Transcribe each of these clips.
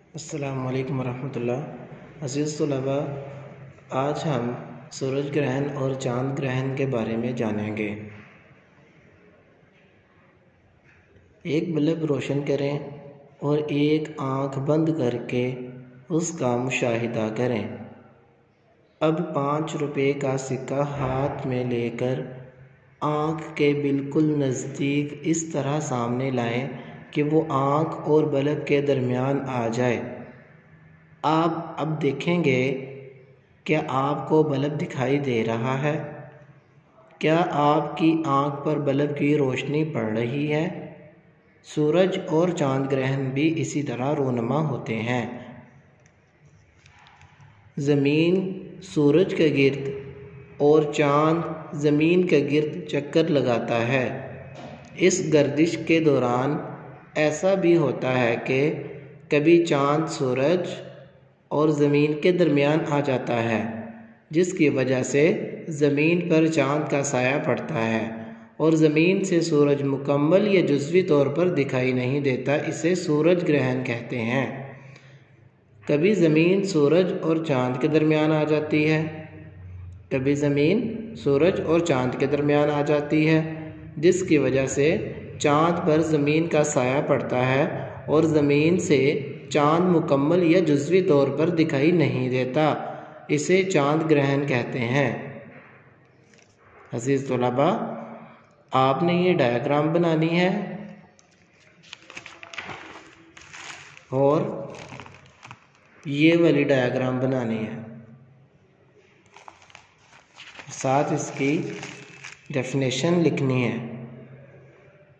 अस्सलामु अलैकुम वरहमतुल्लाह। अज़ीज़ तलबा, आज हम सूरज ग्रहण और चाँद ग्रहण के बारे में जानेंगे। एक बल्ब रोशन करें और एक आँख बंद करके उसका मुशाहिदा करें। अब 5 रुपये का सिक्का हाथ में लेकर आँख के बिल्कुल नज़दीक इस तरह सामने लाएं कि वो आँख और बल्ब के दरमियान आ जाए। आप अब देखेंगे क्या आपको बल्ब दिखाई दे रहा है? क्या आपकी आँख पर बल्ब की रोशनी पड़ रही है? सूरज और चाँद ग्रहण भी इसी तरह रोनुमा होते हैं। ज़मीन सूरज के गिर्द और चाँद ज़मीन के गिर्द चक्कर लगाता है। इस गर्दिश के दौरान ऐसा भी होता है कि कभी चाँद सूरज और ज़मीन के दरमियान आ जाता है, जिसकी वजह से ज़मीन पर चाँद का साया पड़ता है और ज़मीन से सूरज मुकम्मल या जुज़वी तौर पर दिखाई नहीं देता। इसे सूरज ग्रहण कहते हैं। कभी ज़मीन सूरज और चाँद के दरमियान आ जाती है, कभी ज़मीन सूरज और चाँद के दरमियान आ जाती है, जिसकी वजह से चाँद पर ज़मीन का साया पड़ता है और ज़मीन से चाँद मुकम्मल या जुज़वी तौर पर दिखाई नहीं देता। इसे चाँद ग्रहण कहते हैं। अज़ीज़ तलबा, आपने ये डायग्राम बनानी है और ये वाली डायग्राम बनानी है, साथ इसकी डेफिनेशन लिखनी है।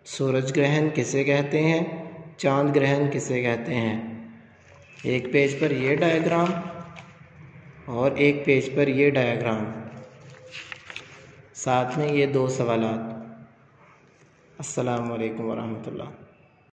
सूरज ग्रहण किसे कहते हैं, चाँद ग्रहण किसे कहते हैं। एक पेज पर ये डायग्राम और एक पेज पर ये डायग्राम, साथ में ये 2 सवालात। अस्सलामु अलैकुम वरहमतुल्लाह।